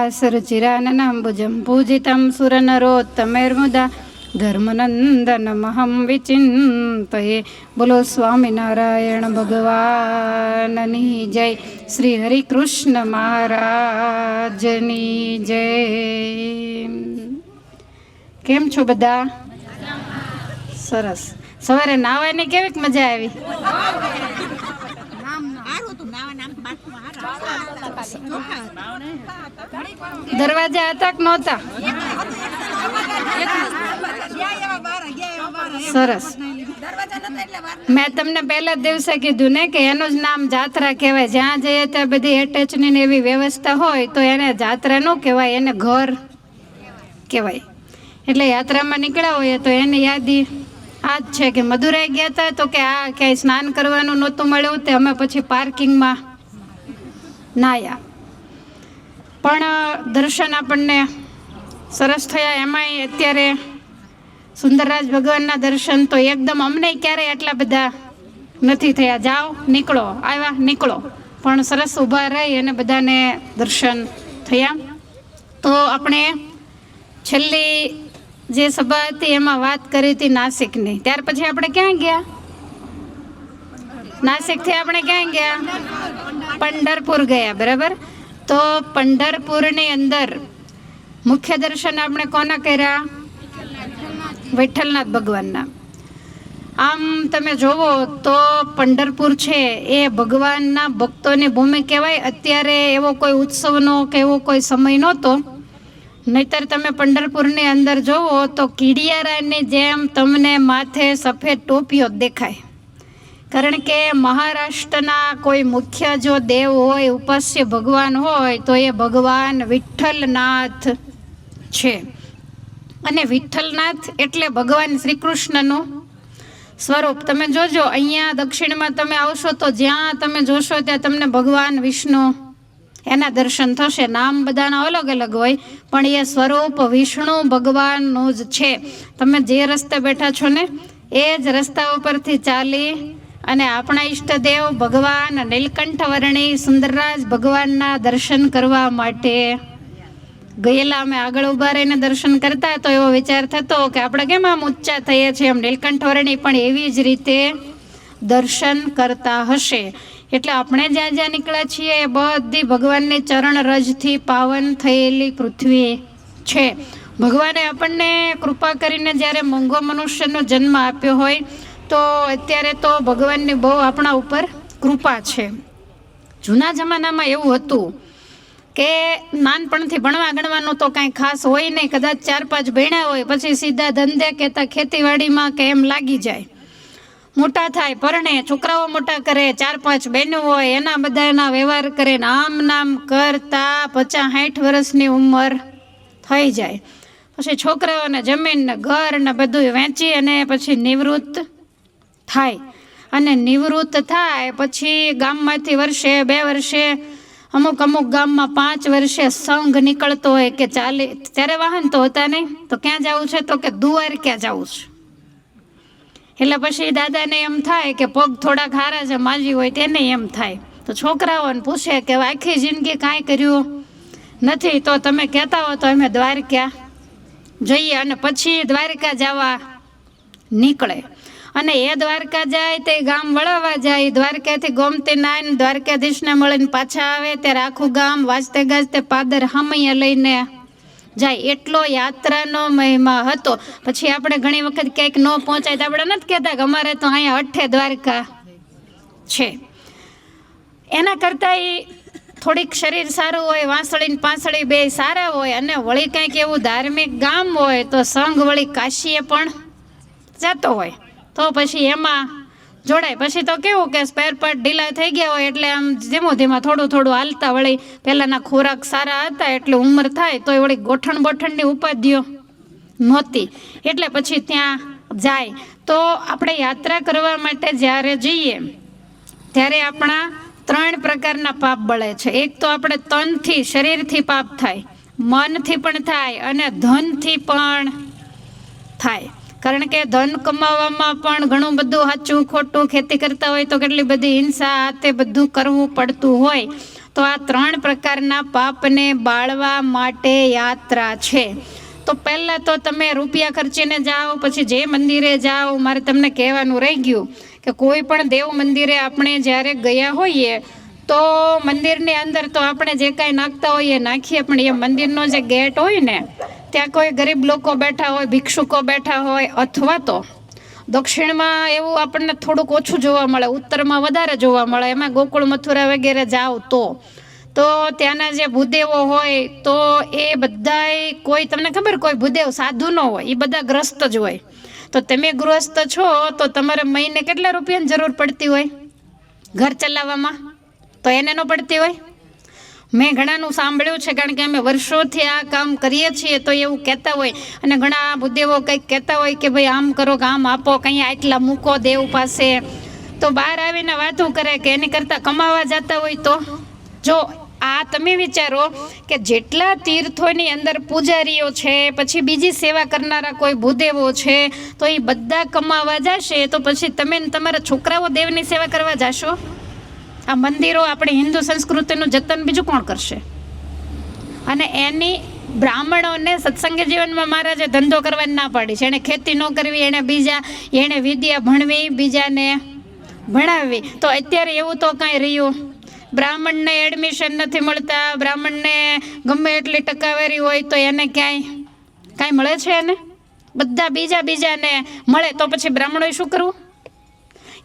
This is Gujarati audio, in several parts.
મંદહાસરુचिराननाम्बुजं पूजितं सुरनरोत्तमैर्मुदा धर्मनंदनमहं विचिन्तये। बोलो स्वामीनारायण भगवाननी जय। श्री हरिकृष्ण महाराजनी जय। केम छो बधा? सरस। सवारे नावानी केवीक मजा आवी? दरवाजा હતા કે નહોતા? સરસ। મેં તમને પહેલા દિવસે કીધું ને કે એનું જ નામ જાત્રા કહેવાય। જ્યાં જઈએ ત્યાં બધી એટેચની ને એવી વ્યવસ્થા હોય તો એને જાત્રા ન કહેવાય, એને ઘર કહેવાય। એટલે યાત્રામાં નીકળ્યા હોઈએ તો એની યાદી આ જ છે કે મદુરાઈ ગયા હતા તો કે આ ક્યાંય સ્નાન કરવાનું નહોતું મળ્યું તે અમે પછી પાર્કિંગમાં નાયા, પણ દર્શન આપણને સરસ થયા। એમાંય અત્યારે સુંદરરાજ ભગવાનના દર્શન તો એકદમ અમને ક્યારેય આટલા બધા નથી થયા। જાઓ નીકળો, આવ્યા નીકળો, પણ સરસ ઊભા રહી અને બધાને દર્શન થયા। તો આપણે છેલ્લી જે સભા હતી એમાં વાત કરી હતી નાસિકની। ત્યાર પછી આપણે ક્યાં ગયા? નાસિકથી આપણે ક્યાં ગયા? પંઢરપુર ગયા, બરાબર। તો પંઢરપુરની અંદર મુખ્ય દર્શન આપણે કોના કર્યા? વિઠ્ઠલનાથ ભગવાનના। આમ તમે જોવો તો પંઢરપુર છે એ ભગવાનના ભક્તોની ભૂમિ કહેવાય। અત્યારે એવો કોઈ ઉત્સવનો કે એવો કોઈ સમય નહોતો, નહીતર તમે પંઢરપુરની અંદર જોવો તો કીડિયારાની જેમ તમને માથે સફેદ ટોપીઓ દેખાય। કારણ કે મહારાષ્ટ્રના કોઈ મુખ્ય જો દેવ હોય, ઉપાસ્ય ભગવાન હોય તો એ ભગવાન વિઠ્ઠલનાથ છે। અને વિઠ્ઠલનાથ એટલે ભગવાન શ્રી કૃષ્ણનું સ્વરૂપ। તમે જોજો અહીંયા દક્ષિણમાં તમે આવશો તો જ્યાં તમે જોશો ત્યાં તમને ભગવાન વિષ્ણુ એના દર્શન થશે। નામ બધાના અલગ અલગ હોય પણ એ સ્વરૂપ વિષ્ણુ ભગવાનનું જ છે। તમે જે રસ્તે બેઠા છો ને એ જ રસ્તા ઉપરથી ચાલી અને આપણા ઈષ્ટદેવ ભગવાન નીલકંઠ વર્ણી સુંદરરાજ ભગવાનના દર્શન કરવા માટે ગયેલા। અમે આગળ ઊભા રહીને દર્શન કરતા તો એવો વિચાર થતો કે આપણે કેમ આમ ઊંચા થઈએ છીએ, એમ નીલકંઠ વર્ણી પણ એવી જ રીતે દર્શન કરતા હશે। એટલે આપણે જ્યાં જ્યાં નીકળ્યા છીએ એ બધી ભગવાનની ચરણ રજથી પાવન થયેલી પૃથ્વી છે। ભગવાને આપણને કૃપા કરીને જ્યારે મોંઘો મનુષ્યનો જન્મ આપ્યો હોય તો અત્યારે તો ભગવાનની બહુ આપણા ઉપર કૃપા છે। જૂના જમાનામાં એવું હતું કે નાનપણથી ભણવા ગણવાનું તો કાંઈ ખાસ હોય નહીં, કદાચ 4-5 ભણ્યા હોય પછી સીધા ધંધે કહેતા ખેતીવાડીમાં કે એમ લાગી જાય। મોટા થાય, પરણે, છોકરાઓ મોટા કરે, 4-5 બહેનો હોય એના બધા એના વ્યવહાર કરે ને આમ નામ કરતા 50-60 વર્ષની ઉંમર થઈ જાય। પછી છોકરાઓને જમીન ને ઘર ને બધું વેચી અને પછી નિવૃત્ત થાય। અને નિવૃત્ત થાય પછી ગામમાંથી વર્ષે 2 વર્ષે અમુક ગામમાં 5 વર્ષે સંઘ નીકળતો હોય કે ચાલે, ત્યારે વાહન તો હતા નહીં તો ક્યાં જવું છે તો કે દ્વારકા જવું છે। એટલે પછી દાદાને એમ થાય કે પગ થોડા ખારા છે, માજી હોય તેને એમ થાય તો છોકરાઓને પૂછે કે આખી જિંદગી કાંઈ કર્યું નથી તો તમે કહેતા હો તો અમે દ્વારકા જઈએ। અને પછી દ્વારકા જવા નીકળે અને એ દ્વારકા જાય તે ગામ વળાવવા જાય। દ્વારકાથી ગોમતી નાઈને દ્વારકાધીશને મળીને પાછા આવે ત્યારે આખું ગામ વાજતે ગાજતે પાદર હામૈયા લઈને જાય। એટલો યાત્રાનો મહિમા હતો। પછી આપણે ઘણી વખત ક્યાંક ન પહોંચાય તો આપણે નથી કહેતા કે અમારે તો અહીંયા 8 દ્વારકા છે। એના કરતાં એ થોડીક શરીર સારું હોય, વાંસળી ને પાંસળી બે સારા હોય અને વળી કંઈક એવું ધાર્મિક ગામ હોય તો સંઘ વળી કાશીએ પણ જતો હોય તો પછી એમાં જોડાય। પછી તો કેવું કે સ્પેર પાર્ટ ઢીલા થઈ ગયા હોય એટલે આમ ધીમું થોડું હાલતા, વળી પહેલાંના ખોરાક સારા હતા એટલે ઉંમર થાય તો વળી ગોઠણની ઉપાધિઓ નહોતી એટલે પછી ત્યાં જાય। તો આપણે યાત્રા કરવા માટે જ્યારે જઈએ ત્યારે આપણા 3 પ્રકારના પાપ બળે છે। એક તો આપણે તનથી શરીરથી પાપ થાય, મનથી પણ થાય અને ધનથી પણ થાય। કારણ કે ધન કમાવામાં પણ ઘણું બધું સાચું ખોટું, ખેતી કરતા હોય તો કેટલી બધી હિંસા તે બધું કરવું પડતું હોય તો આ 3 પ્રકારના પાપને બાળવા માટે યાત્રા છે. તો પહેલાં તો તમે રૂપિયા ખર્ચીને જાઓ, પછી જે મંદિરે જાઓ, મારે તમને કહેવાનું રહી ગયું કે કોઈ પણ દેવ મંદિરે આપણે જ્યારે ગયા હોઈએ તો મંદિરની અંદર તો આપણે જે કાંઈ નાખતા હોઈએ નાખીએ, પણ એ મંદિરનો જે ગેટ હોય ને ત્યાં કોઈ ગરીબ લોકો બેઠા હોય, ભિક્ષુકો બેઠા હોય, અથવા તો દક્ષિણમાં એવું આપણને થોડુંક ઓછું જોવા મળે, ઉત્તરમાં વધારે જોવા મળે, એમાં ગોકુળ મથુરા વગેરે જાઓ તો ત્યાંના જે ભૂદેવો હોય તો એ બધાય કોઈ તમને ખબર કોઈ ભૂદેવ સાધુ ન હોય, એ બધા ગ્રસ્ત જ હોય. તો તમે ગૃહસ્થ છો તો તમારે મહિને કેટલા રૂપિયાની જરૂર પડતી હોય ઘર ચલાવવામાં? તો એને ન પડતી હોય? મેં ઘણાનું સાંભળ્યું છે, કારણ કે અમે વર્ષોથી આ કામ કરીએ છીએ, તો એવું કહેતા હોય. અને ઘણા ભૂદેવો કંઈક કહેતા હોય કે ભાઈ આમ કરો કે આમ આપો, કંઈ આટલા મૂકો દેવ પાસે. તો બહાર આવીને વાતું કરે કે એની કરતાં કમાવા જતા હોય. તો જો આ તમે વિચારો કે જેટલા તીર્થોની અંદર પૂજારીઓ છે, પછી બીજી સેવા કરનારા કોઈ ભૂદેવો છે, તો એ બધા કમાવા જશે, તો પછી તમે તમારા છોકરાઓ દેવની સેવા કરવા જશો? આ મંદિરો, આપણી હિન્દુ સંસ્કૃતિનું જતન બીજું કોણ કરશે? અને એની બ્રાહ્મણોને સત્સંગી જીવનમાં મહારાજે ધંધો કરવાની ના પાડી છે. એણે ખેતી ન કરવી, એણે વિદ્યા ભણવી, બીજાને ભણાવવી. તો અત્યારે એવું તો કાંઈ રહ્યું? બ્રાહ્મણને એડમિશન નથી મળતા, બ્રાહ્મણને ગમે એટલી ટકાવારી હોય તો એને કાંઈ મળે છે? એને બધા બીજાને મળે, તો પછી બ્રાહ્મણોએ શું કરવું?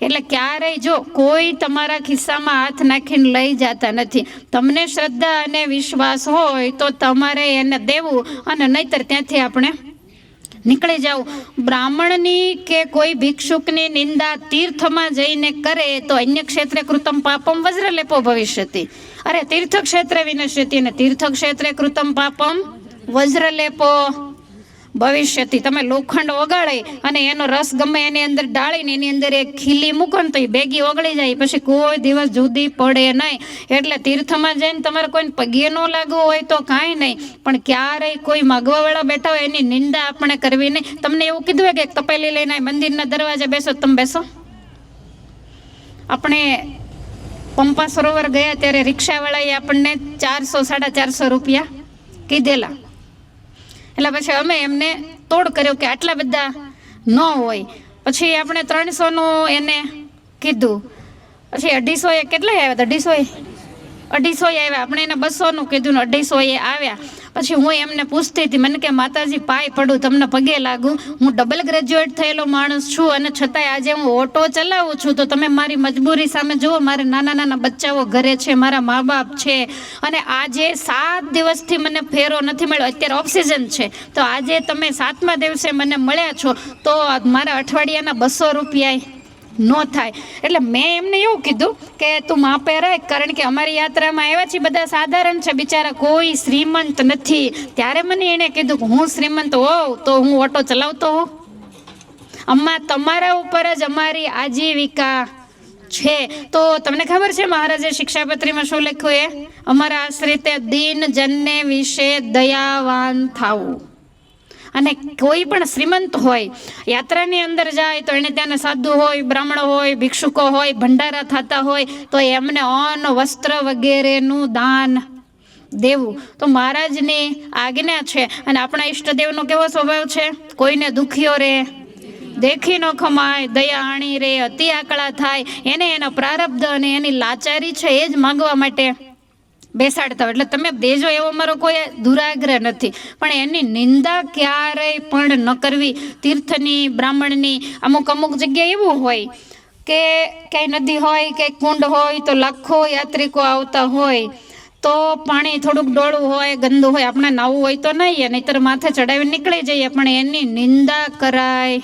એટલે ક્યારેય જો કોઈ તમારા ખિસ્સામાં હાથ નાખીને લઈ જતા નથી. તમને શ્રદ્ધા અને વિશ્વાસ હોય તો તમારે એને દેવું, અને નહીતર ત્યાંથી આપણે નીકળી જાવ. બ્રાહ્મણની કે કોઈ ભિક્ષુકની નિંદા તીર્થમાં જઈને કરે તો અન્ય ક્ષેત્રે કૃતમ પાપમ વજ્રલેપો ભવિષ્યતિ. અરે તીર્થક્ષેત્રે વિનશ્યતિ, અને તીર્થક્ષેત્રે કૃતમ પાપમ વજ્રલેપો ભવિષ્યતિ. તમે લોખંડ ઓગાળી અને એનો રસ ગમે એની અંદર ડાળીને એની અંદર એક ખીલી મૂકો ને તો એ ભેગી ઓગળી જાય, પછી કોઈ દિવસ જુદી પડે નહીં. એટલે તીર્થમાં જઈને તમારે કોઈને પગે ન લાગવું હોય તો કાંઈ નહીં, પણ ક્યારેય કોઈ માગવાવાળા બેઠા હોય એની નિંદા આપણે કરવી નહીં. તમને એવું કીધું હોય કે એક તપેલી લઈને મંદિરના દરવાજે બેસો, તમે બેસો? આપણે પંપા સરોવર ગયા ત્યારે રિક્ષાવાળાએ આપણને 400-450 રૂપિયા કીધેલા. એટલે પછી અમે એમને તોડ કર્યો કે આટલા બધા ન હોય. પછી આપણે 300નું એને કીધું, પછી 250 કેટલા આવ્યા? 250 આવ્યા. આપણે એને 200નું કીધું ને 250 આવ્યા. પછી હું એમને પૂછતી હતી, મને કે માતાજી પાય પડું, તમને પગે લાગું, હું ડબલ ગ્રેજ્યુએટ થયેલો માણસ છું, અને છતાંય આજે હું ઓટો ચલાવું છું. તો તમે મારી મજબૂરી સામે જુઓ, મારે નાના બચ્ચાઓ ઘરે છે, મારા મા બાપ છે, અને આજે 7 દિવસથી મને ફેરો નથી મળ્યો. અત્યારે ઓફ સિઝન છે, તો આજે તમે 7મા દિવસે મને મળ્યા છો, તો મારા અઠવાડિયાના 200 રૂપિયા ન થાય. એટલે મેં એમને એવું કીધું કે તું માપે રાખ, કારણ કે અમારી યાત્રામાં આવ્યા છે બધા સાધારણ છે, બિચારા કોઈ શ્રીમંત નથી. ત્યારે મને એણે કીધું કે હું શ્રીમંત હોઉં તો હું ઓટો ચલાવતો હોઉં? અમ્મા, તમારા ઉપર જ અમારી આજીવિકા છે. તો તમને ખબર છે મહારાજે શિક્ષાપત્રીમાં શું લખ્યું? અમારા આશ્રિતે દીન જનને વિશે દયાવાન થાવું. અને કોઈ પણ શ્રીમંત હોય યાત્રાની અંદર જાય તો એને ત્યાંના સાધુ હોય, બ્રાહ્મણ હોય, ભિક્ષુકો હોય, ભંડારા થતા હોય તો એમને અન્ન, વસ્ત્ર વગેરેનું દાન દેવું. તો મહારાજની આજ્ઞા છે. અને આપણા ઈષ્ટદેવનો કેવો સ્વભાવ છે? કોઈને દુખ્યો રે દેખી ન ખમાય, દયા આણી રે અતિ આકળા થાય. એને એના પ્રારબ્ધ અને એની લાચારી છે એ જ માંગવા માટે બેસાડતા હોય. એટલે તમે દેજો એવો મારો કોઈ દુરાગ્રહ નથી, પણ એની નિંદા ક્યારેય પણ ન કરવી. તીર્થની, બ્રાહ્મણની અમુક જગ્યાએ એવું હોય કે ક્યાંય નદી હોય કે કુંડ હોય તો લાખો યાત્રિકો આવતા હોય, તો પાણી થોડુંક ડોળું હોય, ગંદુ હોય, આપણે નાવું હોય તો નહીં, નહીંતર માથે ચડાવીને નીકળી જઈએ, પણ એની નિંદા કરાય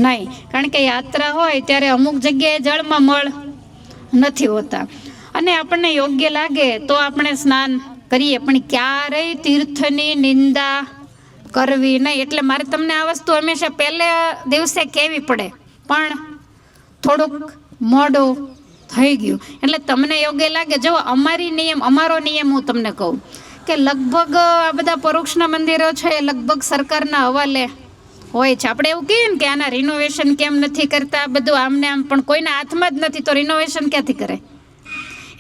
નહીં. કારણ કે યાત્રા હોય ત્યારે અમુક જગ્યાએ જળમાં મળ નથી હોતા, અને આપણને યોગ્ય લાગે તો આપણે સ્નાન કરીએ, પણ ક્યારેય તીર્થની નિંદા કરવી નહીં. એટલે મારે તમને આ વસ્તુ હંમેશા પહેલા દિવસે કહેવી પડે, પણ થોડુંક મોડું થઈ ગયું. એટલે તમને યોગ્ય લાગે. જો અમારો નિયમ હું તમને કહું કે લગભગ આ બધા પરોક્ષના મંદિરો છે એ લગભગ સરકારના હવાલે હોય છે. આપણે એવું કહીએ ને કે આના રિનોવેશન કેમ નથી કરતા, બધું આમને આમ, પણ કોઈના હાથમાં જ નથી તો રિનોવેશન ક્યાંથી કરે?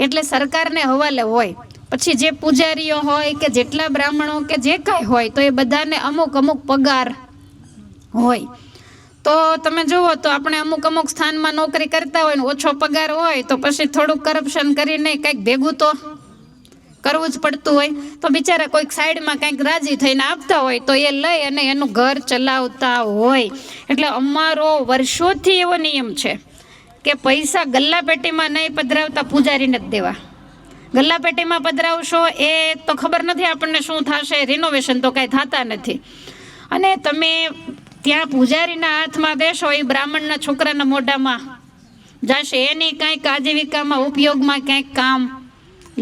એટલે સરકારને હવાલે હોય. પછી જે પૂજારીઓ હોય કે જેટલા બ્રાહ્મણો કે જે કાંઈ હોય તો એ બધાને અમુક અમુક પગાર હોય. તો તમે જુઓ તો આપણે અમુક સ્થાનમાં નોકરી કરતા હોય ને ઓછો પગાર હોય તો પછી થોડુંક કરપ્શન કરીને કંઈક ભેગું તો કરવું જ પડતું હોય. તો બિચારા કોઈક સાઈડમાં કંઈક રાજી થઈને આપતા હોય તો એ લઈ અને એનું ઘર ચલાવતા હોય. એટલે અમારો વર્ષોથી એવો નિયમ છે કે પૈસા ગલ્લા પેટીમાં નહીં પધરાવતા, પૂજારીને જ દેવા. ગલ્લા પેટીમાં પધરાવશો એ તો ખબર નથી આપણને શું થશે, રિનોવેશન તો કાંઈ થતા નથી. અને તમે ત્યાં પૂજારીના હાથમાં દેશો એ બ્રાહ્મણના છોકરાના મોઢામાં જશે, એની કાંઈક આજીવિકામાં ઉપયોગમાં ક્યાંક કામ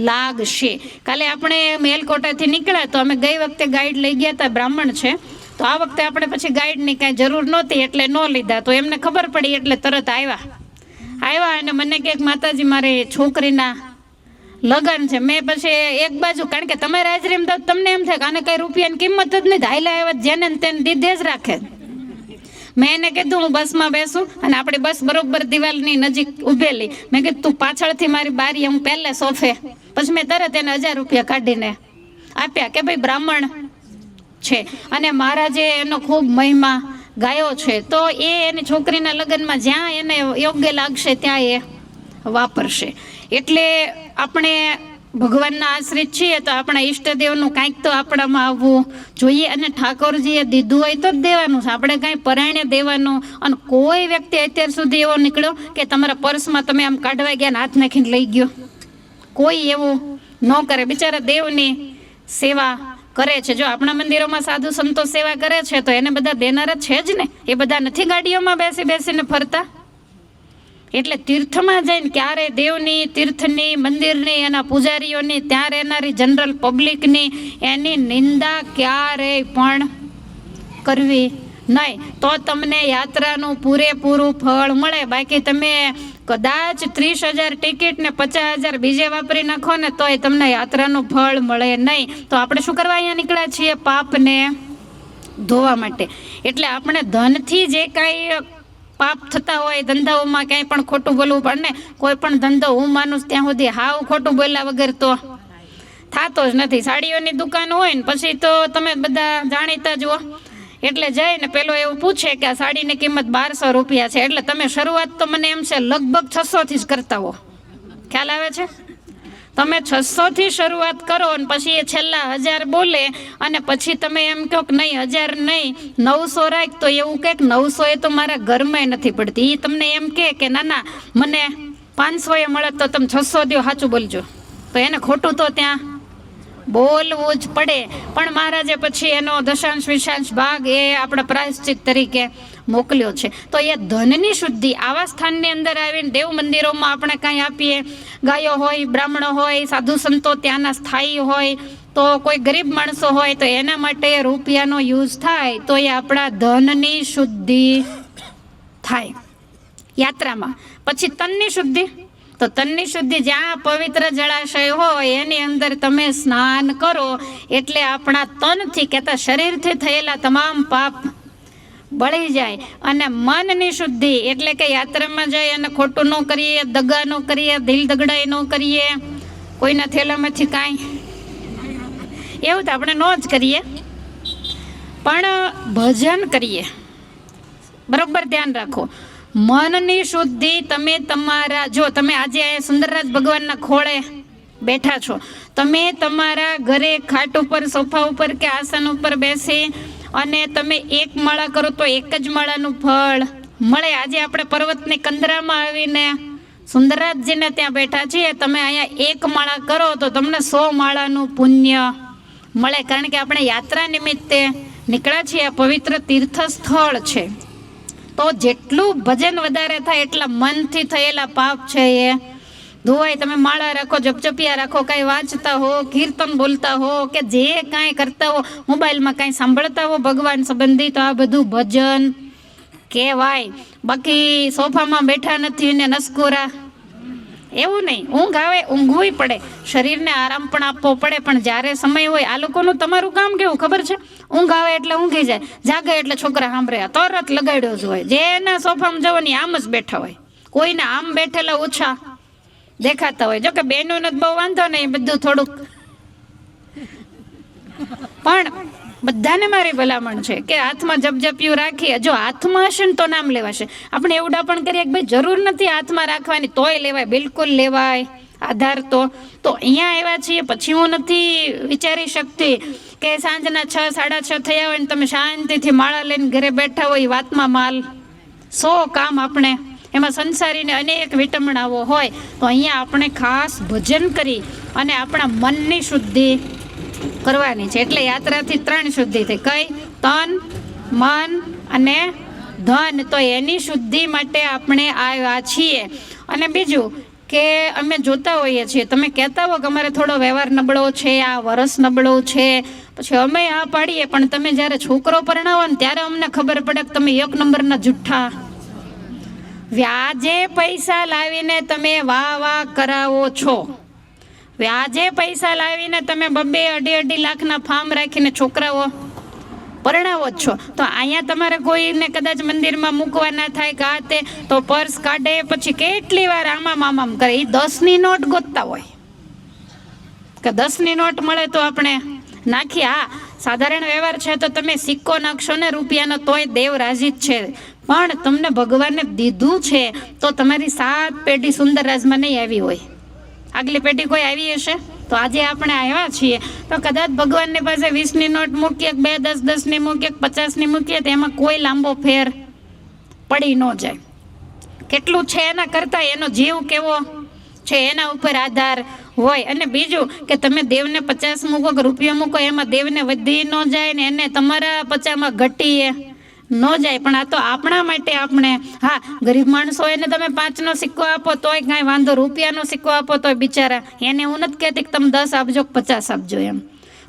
લાગશે. કાલે આપણે મેલકોટાથી નીકળ્યા તો અમે ગઈ વખતે ગાઈડ લઈ ગયા હતા, બ્રાહ્મણ છે. તો આ વખતે આપણે પછી ગાઈડની કાંઈ જરૂર નહોતી એટલે ન લીધા. તો એમને ખબર પડી એટલે તરત આવ્યા અને મને કહે માતાજી મારે છોકરીના લગ્ન છે. મેં પછી એક બાજુ, કારણ કે તમે હાજરીમાં તો તમને એમ થાય કે આને કઈ રૂપિયાની કિંમત જ નહીં, હાઈલા આવ્યા જેને તેને દીધે જ રાખે. મેં એને કીધું હું બસમાં બેસું અને આપણી બસ બરોબર દિવાલની નજીક ઉભેલી. મેં કીધું તું પાછળથી મારી બારી, હું પહેલે સોફે. પછી મેં તરત એને 1000 રૂપિયા કાઢીને આપ્યા કે ભાઈ બ્રાહ્મણ છે અને મહારાજે એનો ખૂબ મહિમા ગાયો છે, તો એ એની છોકરીના લગ્નમાં જ્યાં એને યોગ્ય લાગશે ત્યાં એ વાપરશે. એટલે આપણે ભગવાનના આશ્રિત છીએ તો આપણા ઈષ્ટદેવનું કાંઈક તો આપણામાં આવવું જોઈએ. અને ઠાકોરજીએ દીધું હોય તો જ દેવાનું છે, આપણે કાંઈ પરાયણે દેવાનું. અને કોઈ વ્યક્તિ અત્યાર સુધી એવો નીકળ્યો કે તમારા પર્સમાં તમે આમ કાઢવા ગયા ને હાથ નાખીને લઈ ગયો, કોઈ એવું ન કરે. બિચારા દેવની સેવા કરે છે. જો આપણા મંદિરોમાં સાધુ સંતો સેવા કરે છે તો એને બધા દેનાર જ છે જ ને. એ બધા નથી ગાડીઓમાં બેસીને ફરતા. એટલે તીર્થમાં જઈને ક્યારે દેવની, તીર્થની, મંદિરની, એના પૂજારીઓની, ત્યાં રહેનારી જનરલ પબ્લિકની એની નિંદા ક્યારેય પણ કરવી નહીં. તો તમને યાત્રાનું પૂરેપૂરું ફળ મળે. બાકી તમે કદાચ 30,000 ટિકિટ ને 50,000 બીજે વાપરી નાખો ને તોય તમને યાત્રાનું ફળ મળે નહીં. તો આપણે શું કરવા અહીંયા નીકળ્યા છીએ? પાપને ધોવા માટે. એટલે આપણે ધનથી જે કાંઈ પાપ થતા હોય, ધંધાઓમાં ક્યાંય પણ ખોટું બોલવું પડે ને. કોઈ પણ ધંધો હું માનું ત્યાં સુધી હાવ ખોટું બોલ્યા વગર તો થતો જ નથી. સાડીઓની દુકાન હોય ને પછી તો તમે બધા જાણીતા જુઓ, એટલે જઈને પેલો એવું પૂછે કે આ સાડીની કિંમત 1200 રૂપિયા છે. એટલે તમે શરૂઆત તો મને એમ છે લગભગ 600 થી જ કરતા હો. ખ્યાલ આવે છે? તમે 600 થી શરૂઆત કરો અને પછી એ છેલ્લા 1000 બોલે અને પછી તમે એમ કહો કે નહીં 1000 નહીં 900 રાખ, તો એવું કહે કે 900 એ તો મારા ઘરમાં નથી પડતી. એ તમને એમ કે ના મને 500 એ મળે તો તમે 600 દો, સાચું બોલજો. તો એને ખોટું તો ત્યાં બોલવું જ પડે. પણ મહારાજે પછી એનો દશાંશ વિશાંશ ભાગ એ આપણા પ્રાયશ્ચિત તરીકે મોકલ્યો છે. તો એ ધનની શુદ્ધિ આવા સ્થાનની અંદર આવીને દેવ મંદિરોમાં આપણે કાંઈ આપીએ, ગાયો હોય, બ્રાહ્મણો હોય, સાધુ સંતો ત્યાંના સ્થાયી હોય, તો કોઈ ગરીબ માણસો હોય તો એના માટે રૂપિયાનો યુઝ થાય તો એ આપણા ધનની શુદ્ધિ થાય યાત્રામાં. પછી તનની શુદ્ધિ, તો તનની શુદ્ધિ જ્યાં પવિત્ર જળાશય હોય એની અંદર તમે સ્નાન કરો એટલે આપણા તનથી કહેતા શરીરથી થયેલા તમામ પાપ બળી જાય. અને મનની શુદ્ધિ એટલે કે યાત્રામાં જઈ અને ખોટું ન કરીએ, દગા ન કરીએ, દિલ દગડાઈ ન કરીએ, કોઈના થેલામાંથી કાંઈ એવું તો આપણે ન જ કરીએ, પણ ભજન કરીએ. બરોબર ધ્યાન રાખો. મનની શુદ્ધિ તમે તમારા, જો તમે આજે સુંદરરાજ ભગવાનના ખોળે બેઠા છો, તમે તમારા ઘરે ખાટ ઉપર, સોફા ઉપર કે આસન ઉપર બેસી અને તમે એક માળા કરો તો એક જ માળાનું ફળ મળે. આજે આપણે પર્વતની કંદરામાં આવીને સુંદરરાજજીને ત્યાં બેઠા છીએ, તમે અહીંયા એક માળા કરો તો તમને 100 માળાનું પુણ્ય મળે. કારણ કે આપણે યાત્રા નિમિત્તે નીકળ્યા છીએ, આ પવિત્ર તીર્થ સ્થળ છે. તો જેટલું ભજન વધારે થાય એટલા મનથી થયેલા પાપ છે એ ધોવાય. તમે માળા રાખો, જપજપિયા રાખો, કાંઈ વાંચતા હો, કીર્તન બોલતા હો કે જે કાંઈ કરતા હો, મોબાઈલમાં કાંઈ સાંભળતા હો ભગવાન સંબંધી, તો આ બધું ભજન કહેવાય. બાકી સોફામાં બેઠા નથી ને નસકોરા એવું નહીં. ઊંઘ આવે, ઊંઘવું પડે, શરીરને આરામ પણ આપવો પડે. પણ જ્યારે સમય હોય, આ લોકોનું તમારું કામ કેવું ખબર છે? ઊંઘ આવે એટલે ઊંઘી જાય, જાગે એટલે છોકરા સાંભળે તરત લગાડ્યો જ હોય. જેના સોફામાં જવાની આમ જ બેઠા હોય, કોઈને આમ બેઠેલા ઓછા દેખાતા હોય. જો કે બહેનોનો જ બહુ વાંધો નહીં, બધું થોડુંક, પણ બધાને મારી ભલામણ છે કે હાથમાં જપજપિયું રાખીએ. જો હાથમાં હશે ને તો નામ લેવાશે. આપણે એવડા પણ કરીએ કે ભાઈ જરૂર નથી હાથમાં રાખવાની, તોય લેવાય, બિલકુલ લેવાય. આધાર તો અહીંયા આવ્યા છીએ, પછી હું નથી વિચારી શકતી કે સાંજના 6, 6:30 થયા હોય ને તમે શાંતિથી માળા લઈને ઘરે બેઠા હોય. વાતમાં માલ 100 કામ આપણે એમાં સંસારીને અનેક વિટમણાઓ હોય. તો અહીંયા આપણે ખાસ ભજન કરી અને આપણા મનની શુદ્ધિ કરવાની છે. એટલે યાત્રાથી 3 શુદ્ધિ થઈ. કઈ? તન, મન અને ધન. તો એની શુદ્ધિ માટે આપણે આવ્યા છીએ. અને બીજું કે અમે જોતા હોઈએ છીએ, તમે કહેતા હો કે અમારે થોડો વ્યવહાર નબળો છે, આ વરસ નબળો છે, પછી અમે આ પાડીએ, પણ તમે જ્યારે છોકરો પરણાવો ને ત્યારે અમને ખબર પડે કે તમે 1 નંબરના જુઠ્ઠા. વ્યાજે પૈસા લાવીને તમે વાહ કરાવો છો. વ્યાજે પૈસા લાવીને તમે 2-2.5 લાખના ફાર્મ રાખીને છોકરાઓ પરણાવો જ છો. તો અહીંયા તમારે કોઈને કદાચ મંદિરમાં મૂકવા ના થાય કે આ તે, તો પર્સ કાઢે, પછી કેટલી વાર આમામ કરે. એ 10ની નોટ ગોતતા હોય કે 10ની નોટ મળે તો આપણે નાખીએ. હા, સાધારણ વ્યવહાર છે તો તમે સિક્કો નાખશો ને રૂપિયાનો તોય દેવ રાજી જ છે. પણ તમને ભગવાને દીધું છે તો તમારી 7 પેઢી સુંદર રાજમાં નહીં આવી હોય, આગલી પેઢી કોઈ આવી હશે. તો આજે આપણે આવ્યા છીએ તો કદાચ ભગવાનની પાસે 20ની નોટ મૂકીએ, 2 10-10ની મૂકીએ, 50ની મૂકીએ, તો એમાં કોઈ લાંબો ફેર પડી ન જાય. કેટલું છે એના કરતાં એનો જીવ કેવો છે એના ઉપર આધાર હોય. અને બીજું કે તમે દેવને 50 મૂકો કે રૂપિયા મૂકો, એમાં દેવને વધી ન જાય ને એને તમારા 50માં ઘટીએ ન જાય. પણ આ તો આપણા માટે આપણે, હા, ગરીબ માણસો એને તમે 5નો સિક્કો આપો તોય કાંઈ વાંધો, રૂપિયાનો સિક્કો આપો તોય બિચારા, એને હું નથી કહેતી કે તમે 10 આપજો કે 50 આપજો એમ.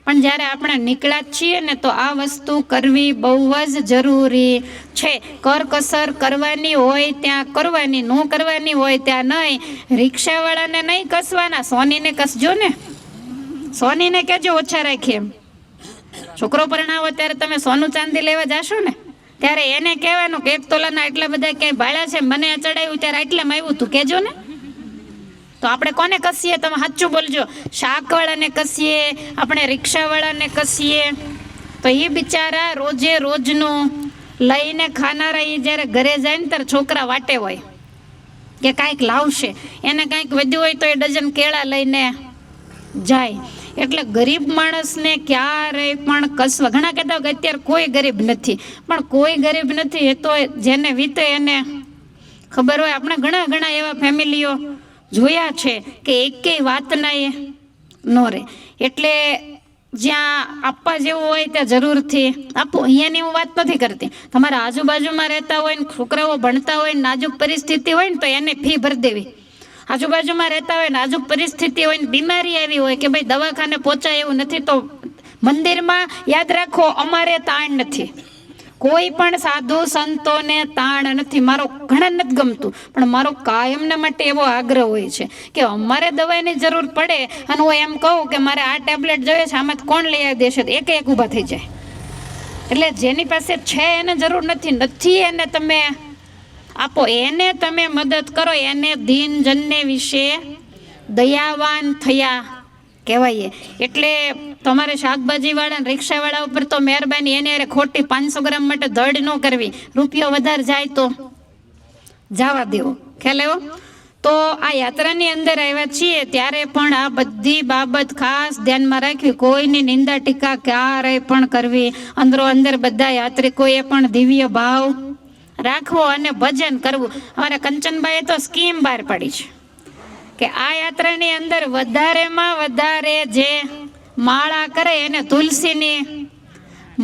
પણ જ્યારે આપણે નીકળ્યા છીએ ને તો આ વસ્તુ કરવી બહુ જ જરૂરી છે. કરકસર કરવાની હોય ત્યાં કરવાની, ન કરવાની હોય ત્યાં નહીં. રિક્ષાવાળાને નહીં કસવાના, સોનીને કસજો ને. સોનીને કહેજો ઓછા રાખીએ એમ. છોકરો પરણાવો ત્યારે તમે સોનું ચાંદી લેવા જાશો ને ત્યારે એને કહેવાનું કે 1 તોલાના એટલા બધા ક્યાંય ભાડા છે, મને ચડાવ્યું ત્યારે આટલામાં આવ્યું, તું કહેજો ને. તો આપણે કોને કસીએ? તમે સાચું બોલજો. શાકવાળાને કસીએ, આપણે રિક્ષાવાળાને કસીએ, તો એ બિચારા રોજે રોજનું લઈને ખાનારા એ જ્યારે ઘરે જાય ને ત્યારે છોકરા વાટે હોય કે કાંઈક લાવશે, એને કાંઈક વધ્યું હોય તો એ ડઝન કેળા લઈને જાય. એટલે ગરીબ માણસને ક્યારેય પણ કસવા. ઘણા કહેતા હોય કે અત્યારે કોઈ ગરીબ નથી, પણ કોઈ ગરીબ નથી એ તો જેને વીતે એને ખબર હોય. આપણે ઘણા એવા ફેમિલીઓ જોયા છે કે એકેય વાતના એ ન રહે. એટલે જ્યાં આપવા જેવું હોય ત્યાં જરૂરથી આપો. અહીંયાની હું વાત નથી કરતી, તમારા આજુબાજુમાં રહેતા હોય ને છોકરાઓ ભણતા હોય ને નાજુક પરિસ્થિતિ હોય ને તો એને ફી ભરી દેવી. આજુબાજુમાં રહેતા હોય નાજુક પરિસ્થિતિ હોય ને બીમારી આવી હોય કે ભાઈ દવાખાને પહોંચાય એવું નથી, તો મંદિરમાં યાદ રાખો અમારે તાણ નથી, કોઈ પણ સાધુ સંતોને તાણ નથી. મારો ઘણા નથી ગમતું, પણ મારો કાયમના માટે એવો આગ્રહ હોય છે કે અમારે દવાની જરૂર પડે અને હું એમ કહું કે મારે આ ટેબ્લેટ જોઈએ છે, આમાં કોણ લઈ આવી દેશે, એક ઊભા થઈ જાય. એટલે જેની પાસે છે એને જરૂર નથી એને તમે આપો, એને તમે મદદ કરો, એને દીન જનને વિશે દયાવાન થયા કહેવાય. એટલે તમારે શાકભાજીવાળા રિક્ષાવાળા ઉપર તો મહેરબાની એને ખોટી 500 ગ્રામ માટે ધડ ન કરવી. રૂપિયો વધારે જાય તો જવા દેવો, ખ્યાલ આવ્યો. તો આ યાત્રાની અંદર આવ્યા છીએ ત્યારે પણ આ બધી બાબત ખાસ ધ્યાનમાં રાખવી. કોઈની નિંદા ટીકા ક્યારેય પણ કરવી. અંદરો અંદર બધા યાત્રિકોએ પણ દિવ્ય ભાવ રાખવો અને ભજન કરવું. અમારા કંચનભાઈએ તો સ્કીમ બહાર પાડી છે કે આ યાત્રાની અંદર વધારેમાં વધારે જે માળા કરે એને તુલસીની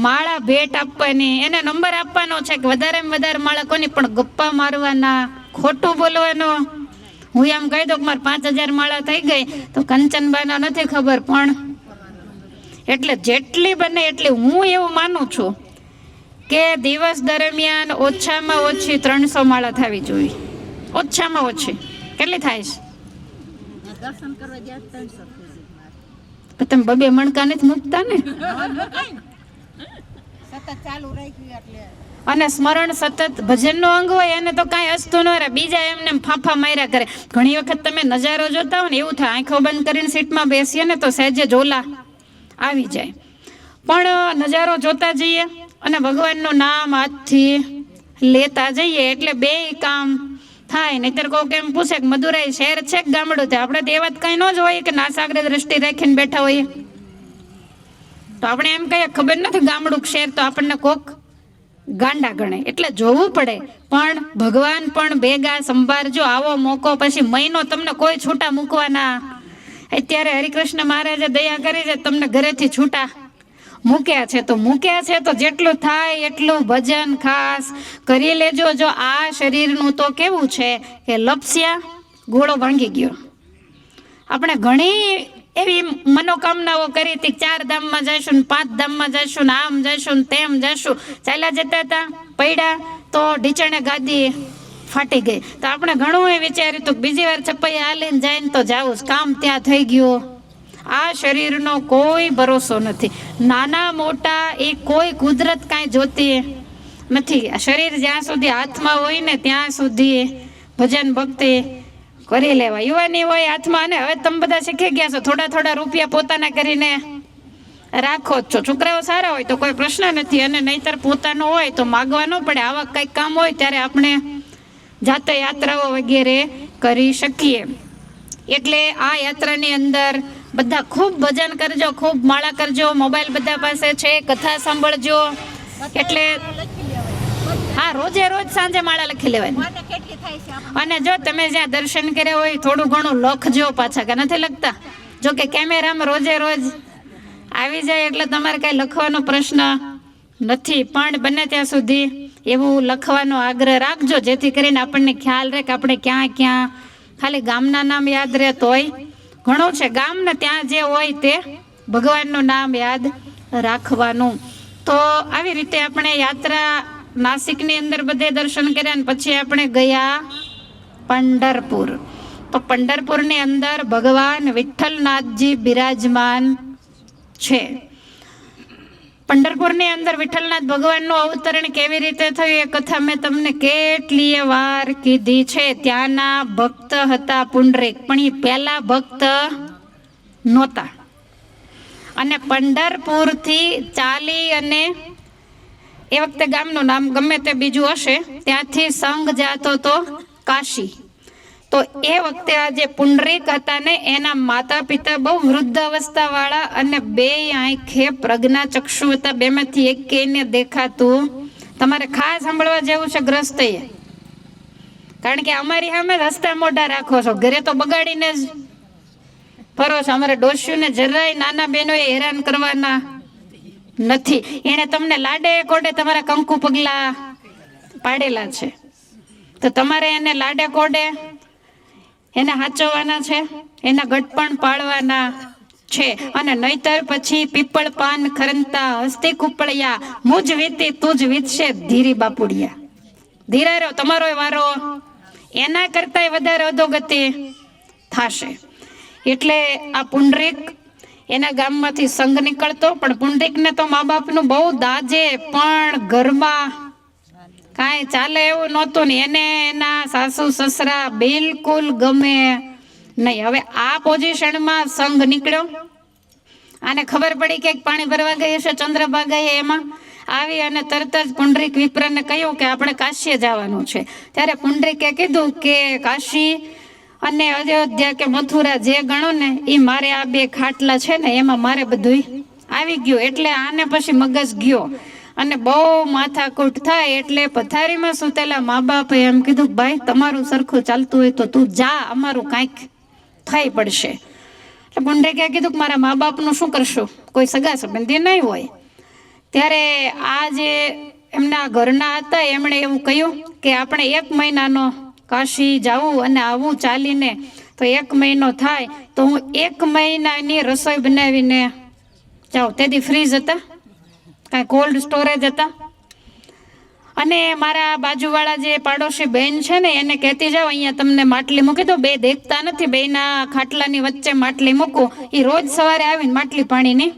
માળા ભેટ આપવાની, એને નંબર આપવાનો છે કે વધારેમાં વધારે માળા કોની, પણ ગપ્પા મારવાના, ખોટું બોલવાનું. હું એમ કહી દઉં કે મારે 5000 માળા થઈ ગઈ તો કંચનબાનો નથી ખબર, પણ એટલે જેટલી બને એટલી હું એવું માનું છું કે દિવસ દરમિયાન ઓછામાં ઓછી 300 માળા થવી જોઈએ. ઓછામાં ઓછી કેટલી થાય છે? દર્શન કરવા ગયા 300. તમે 2 મણકા નથી મૂકતા ને? સતત ચાલુ રાખ્યું એટલે અને સ્મરણ સતત ભજનનો અંગ હોય એને તો કાંઈ અસતું ન રહે, બીજા એમને ફાંફા માર્યા કરે. ઘણી વખત તમે નજારો જોતા હો ને એવું થાય, આંખો બંધ કરીને સીટમાં બેસીએ ને તો સહેજે ઝોલા આવી જાય. પણ નજારો જોતા જઈએ અને ભગવાનનું નામ હાથથી લેતા જઈએ એટલે બે કામ થાય. નહીતર કોઈ કેમ પૂછે કે મદુરાઈ શહેર છે કે ગામડું છે, આપણે તો એવા જ કાંઈ ન જ હોય કે નાસાગ્રે દ્રષ્ટિ રાખીને બેઠા હોઈએ. તો આપણે એમ કહીએ ખબર નથી ગામડું શહેર, તો આપણને કોક ગાંડા ગણે. એટલે જોવું પડે. પણ ભગવાન પણ ભેગા સંભાળજો. આવો મોકો પછી મહિનો તમને કોઈ છૂટા મૂકવાના. અત્યારે હરિકૃષ્ણ મહારાજે દયા કરી છે, તમને ઘરેથી છૂટા મૂક્યા છે તો જેટલું થાય એટલું ભજન ખાસ કરી લેજો. જો આ શરીરનું તો કેવું છે કે લપસ્યા ગોળો ભાંગી ગયો. આપણે ઘણી એવી મનોકામનાઓ કરી હતી, 4 ધામમાં જઈશું ને 5 ધામમાં જઈશું ને આમ જઈશું ને તેમ જઈશું. ચાલ્યા જતા હતા, પડ્યા તો ઢીચણે ગાદી ફાટી ગઈ. તો આપણે ઘણું એ વિચાર્યું હતું બીજી વાર ચપ્પૈયા હાલીને જાય ને તો જાવું, કામ ત્યાં થઈ ગયું. આ શરીરનો કોઈ ભરોસો નથી. નાના મોટા એ કોઈ કુદરત કાંઈ જોતી નથી. આ શરીર જ્યાં સુધી હાથમાં હોય ને ત્યાં સુધી ભજન ભક્તિ કરી લેવા. યુવાની હોય હાથમાં, અને હવે તમે બધા શીખી ગયા છો, થોડા થોડા રૂપિયા પોતાના કરીને રાખો જ છો. છોકરાઓ સારા હોય તો કોઈ પ્રશ્ન નથી, અને નહીતર પોતાનો હોય તો માગવા ન પડે. આવા કંઈક કામ હોય ત્યારે આપણે જાતે યાત્રાઓ વગેરે કરી શકીએ. એટલે આ યાત્રાની અંદર બધા ખૂબ ભજન કરજો, ખૂબ માળા કરજો. મોબાઈલ બધા પાસે છે, કથા સાંભળજો. એટલે હા, રોજે રોજ સાંજે માળા લખી લેવાની. અને જો તમે જ્યાં દર્શન કર્યા હોય થોડું ઘણું લખજો પાછા, કે નથી લખતા? જો કે કેમેરામાં રોજે રોજ આવી જાય એટલે તમારે કાંઈ લખવાનો પ્રશ્ન નથી. પણ બને ત્યાં સુધી એવું લખવાનો આગ્રહ રાખજો, જેથી કરીને આપણને ખ્યાલ રહે કે આપણે ક્યાં ક્યાં. ખાલી ગામના નામ યાદ રહે તોય ઘણું છે. ગામને ત્યાં જે હોય તે ભગવાનનું નામ યાદ રાખવાનું. તો આવી રીતે આપણે યાત્રા નાસિકની અંદર બધે દર્શન કર્યા, અને પછી આપણે ગયા પંઢરપુર. તો પંઢરપુરની અંદર ભગવાન વિઠ્ઠલનાથજી બિરાજમાન છે. પંઢરપુરની અંદર વિઠ્ઠલનાથ ભગવાનનું અવતરણ કેવી રીતે થયું એ કથા મેં તમને કેટલીય વાર કીધી છે. ત્યાંના ભક્ત હતા પુંડરીક, પણ એ પહેલા ભક્ત નહોતા. અને પંઢરપુરથી ચાલી, અને એ વખતે ગામનું નામ ગમે તે બીજું હશે, ત્યાંથી સંઘ જાતો તો કાશી. તો એ વખતે આ જે પુંડરીક હતા ને એના માતા પિતા બહુ વૃદ્ધ અવસ્થા વાળા, અને 2 આંખે પ્રજ્ઞાચક્ષુ હતા. 2માંથી એક એને દેખાતું. તમારે ખાસ સાંભળવા જેવું છે ગ્રસ્ત, કારણ કે અમારી સામે રસ્તા મોઢા રાખો છો, ઘરે તો બગાડીને જ ફરો છો. અમારે ડોસ્યુને જરાય નાના બહેનોએ હેરાન કરવાના નથી. એને તમને લાડે કોડે તમારા કંકુ પગલા પાડેલા છે, તો તમારે એને લાડે કોડે એને હાચવવાના છે, એના ગટપણ પાળવાના છે. અને નહીતર પછી પીપળ પાન ખરંતા હસ્તી કુપળિયા મુજ વીતી તુજ વીતશે ધીરી બાપુડિયા. ધીરા રહ્યો, તમારો વારો એના કરતાંય વધારે અધોગતિ થશે. એટલે આ પુંડરીક એના ગામમાંથી સંઘ નીકળતો, પણ પુંડરીકને તો મા બાપનું બહુ દાજે, પણ ઘરમાં કાંઈ ચાલે એવું નહોતું ને એને એના સાસુ સસરા બિલકુલ ગમે નહીં. હવે આ પોઝિશનમાં સંઘ નીકળ્યો, આને ખબર પડી કે પાણી ભરવા ગઈ હશે ચંદ્રભાગાએ, એમાં આવી અને તરત જ પુંડરીક વિપ્રને કહ્યું કે આપણે કાશીએ જવાનું છે. ત્યારે પુંડરીકે કીધું કે કાશી અને અયોધ્યા કે મથુરા જે ગણો ને એ મારે આ 2 ખાટલા છે ને એમાં મારે બધું આવી ગયું. એટલે આને પછી મગજ ગયો, અને બહુ માથાકૂટ થાય. એટલે પથારીમાં સૂતેલા મા બાપે એમ કીધું, ભાઈ તમારું સરખું ચાલતું હોય તો તું જા, અમારું કાંઈક થઈ પડશે. એટલે પુંડરીકે કીધું કે મારા મા બાપનું શું કરશું, કોઈ સગા સંબંધી નહીં હોય. ત્યારે આ જે એમના ઘરના હતા એમણે એવું કહ્યું કે આપણે 1 મહિનાનો કાશી જાવું અને આવું ચાલીને તો 1 મહિનો થાય, તો હું 1 મહિનાની રસોઈ બનાવીને જાઉં. તેથી ફ્રીજ હતા, કાંઈ કોલ્ડ સ્ટોરેજ હતા. અને મારા બાજુવાળા જે પાડોશી બેન છે ને એને કહેતી જાઓ અહીંયા તમને માટલી મૂકી દો. 2 દેખતા નથી, 2ના ખાટલાની વચ્ચે માટલી મૂકું, એ રોજ સવારે આવીને માટલી પાણીની